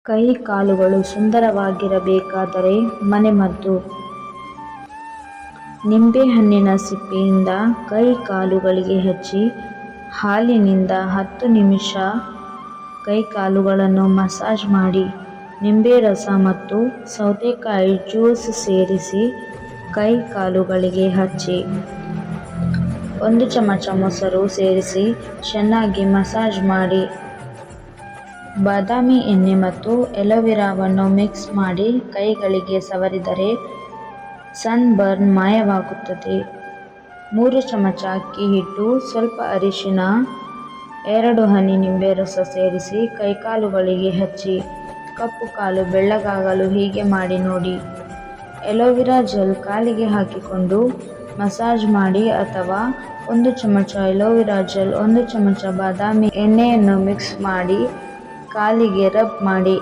ಕೈ ಕಾಲುಗಳು ಸುಂದರವಾಗಿರಬೇಕಾದರೆ ಮನೆಮದ್ದು. ನಿಂಬೆಹಣ್ಣಿನ ಸಿಪ್ಪೆಯಿಂದ ಕೈ ಕಾಲುಗಳಿಗೆ ಹಚ್ಚಿ ಹಾಲಿನಿಂದ 10 ನಿಮಿಷ ಕೈಕಾಲುಗಳನ್ನು ಮಸಾಜ್ ಮಾಡಿ. ನಿಂಬೆ ರಸ ಮತ್ತು ಸೌತೆಕಾಯಿ ಜ್ಯೂಸ್ ಸೇರಿಸಿ ಕೈ ಕಾಲುಗಳಿಗೆ ಹಚ್ಚಿ. 1 ಚಮಚ ಮೊಸರು ಸೇರಿಸಿ ಚೆನ್ನಾಗಿ ಮಸಾಜ್ ಮಾಡಿ. ಬಾದಾಮಿ ಎಣ್ಣೆ ಮತ್ತು ಆಲೋವೆರಾವನ್ನು ಮಿಕ್ಸ್ ಮಾಡಿ ಕೈಗಳಿಗೆ ಸವರಿದರೆ ಸನ್ ಬರ್ನ್ ಮಾಯವಾಗುತ್ತದೆ. 3 ಚಮಚ ಅಕ್ಕಿ ಹಿಟ್ಟು, ಸ್ವಲ್ಪ ಅರಿಶಿನ, 2 ಹನಿ ನಿಂಬೆ ರಸ ಸೇರಿಸಿ ಕೈಕಾಲುಗಳಿಗೆ ಹಚ್ಚಿ. ಕಪ್ಪು ಕಾಲು ಬೆಳ್ಳಗಾಗಲು ಹೀಗೆ ಮಾಡಿ ನೋಡಿ. ಆಲೋವೆರಾ ಜೆಲ್ ಕಾಲಿಗೆ ಹಾಕಿಕೊಂಡು ಮಸಾಜ್ ಮಾಡಿ ಅಥವಾ 1 ಚಮಚ ಆಲೋವೆರಾ ಜೆಲ್ 1 ಚಮಚ ಬಾದಾಮಿ ಎಣ್ಣೆಯನ್ನು ಮಿಕ್ಸ್ ಮಾಡಿ ಕಾಲಿಗೆ ರಬ್ ಮಾಡಿ.